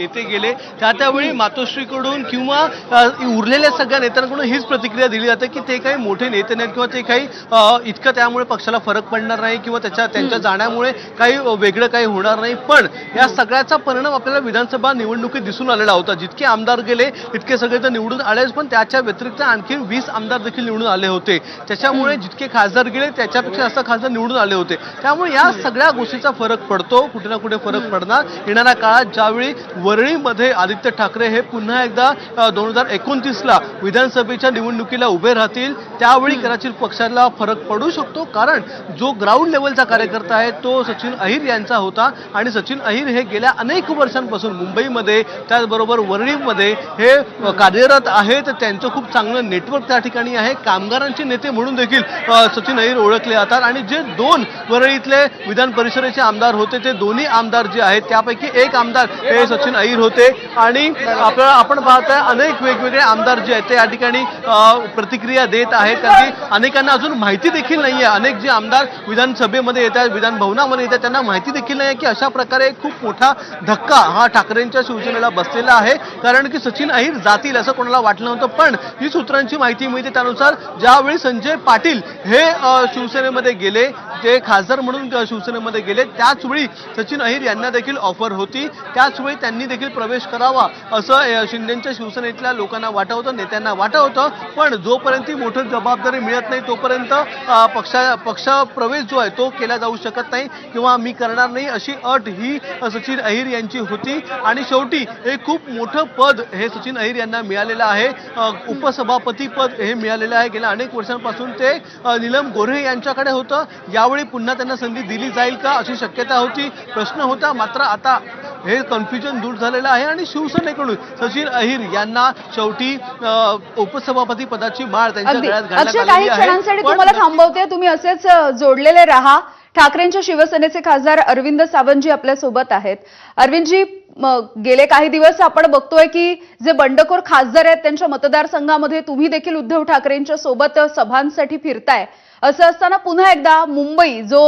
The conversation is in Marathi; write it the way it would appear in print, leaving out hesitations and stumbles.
नेते गेले त्यावेळी मातोश्रीकडून किंवा उरलेल्या सगळ्या नेत्यांकडून हीच प्रतिक्रिया दिली जाते की ते काही मोठे नेते नाहीत किंवा ते काही इतकं त्यामुळे पक्षाला फरक पडणार नाही किंवा त्यांच्या जाण्यामुळे काही वेगळं काही होणार नाही। पण या सगळ्याचा परिणाम आपल्याला विधानसभा निवडणुकीत दिसून आलेला होता। जितके आमदार गेले तितके सगळे तर निवडून आलेच, पण त्याच्या व्यतिरिक्त आणखी 20 आमदार देखील निवडून आले होते। त्याच्यामुळे जितके खासदार गेले त्याच्यापेक्षा जास्त खासदार निवडून आले होते। त्यामुळे या सगळ्या गोष्टीचा फरक पडतो, कुठे ना कुठे फरक पडणार। येणाऱ्या काळात ज्यावेळी वरळीमध्ये आदित्य ठाकरे हे पुन्हा एकदा 2029ला विधानसभेच्या निवडणुकीला उभे राहतील त्यावेळी कदाचित पक्षाला फरक पडू शकतो। कारण जो ग्राउंड लेवलचा कार्यकर्ता आहे तो सचिन अहिर यांचा होता आणि सचिन अहिर हे गेल्या अनेक वर्षांपासून मुंबईमध्ये त्याचबरोबर वरळीमध्ये हे कार्यरत आहेत। त्यांचं खूप चांगलं नेटवर्क त्या ठिकाणी आहे। कामगारांचे नेते म्हणून देखील सचिन अहिर ओळखले जातात आणि जे 2 वरळीतले विधान परिषदेचे आमदार होते ते दोन्ही आमदार जे आहेत त्यापैकी एक आमदार हे सचिन अहिर होते। आणि आपण पाहताय अनेक वेगवेगळे आमदार जे आहेत ते या ठिकाणी प्रतिक्रिया देत आहेत, कारण की अनेकांना अजून माहिती देखील नाहीये। अनेक जे आमदार विधानसभेमध्ये येतात, विधान भवनामध्ये येतात, त्यांना माहिती देखील नाहीये की अशा प्रकारे खूप मोठा धक्का हा ठाकरेंच्या शिवसेनेला बसलेला आहे। कारण की सचिन अहिर जातील असं कोणाला वाटलं नव्हतं, पण ही सूत्रांची माहिती मिळते त्यानुसार ज्यावेळी संजय पाटील हे शिवसेनेमध्ये गेले, ते खासदार म्हणून शिवसेनेमध्ये गेले, त्याचवेळी सचिन अहिर यांना देखील ऑफर होती। त्याचवेळी त्यांनी देखील प्रवेश करावा असं शिंदेच्या शिवसेनेतल्या लोकांना वाटत होतं, नेत्यांना वाटत होतं। पण जोपर्यंत ही मोठी जबाबदारी मिळत नाही तोपर्यंत पक्ष प्रवेश जो आहे तो केला जाऊ शकत नाही किंवा मी करणार नाही अशी अट ही सचिन अहिर यांची होती। आणि शेवटी हे खूप मोठं पद हे सचिन अहिर यांना मिळालेलं आहे। उपसभापती पद हे मिळालेलं आहे। गेल्या अनेक वर्षांपासून ते नीलम गोऱ्हे यांच्याकडे होतं। यावेळी पुन्हा त्यांना संधी दिली जाईल का अशी शक्यता होती, प्रश्न होता। मात्र आता हे कन्फ्युजन दूर झालेलं आहे आणि शिवसेनेकडून सचिन अहिर यांना शेवटी उपसभापती पदाची माळ त्यांच्या गळ्यात घालण्यात आलेली काही क्षणांसाठी तुम्हाला थांबवते, तुम्ही असेच जोडलेले राहा। ठाकरेंच्या शिवसेनेचे खासदार अरविंद सावंतजी आपल्या सोबत आहेत। अरविंदजी, गेले काही दिवस आपण बघतोय की जे बंडखोर खासदार आहेत त्यांच्या मतदारसंघामध्ये तुम्ही देखील उद्धव ठाकरेंच्या सोबत सभांसाठी फिरताय। असं असताना पुन्हा एकदा मुंबई जो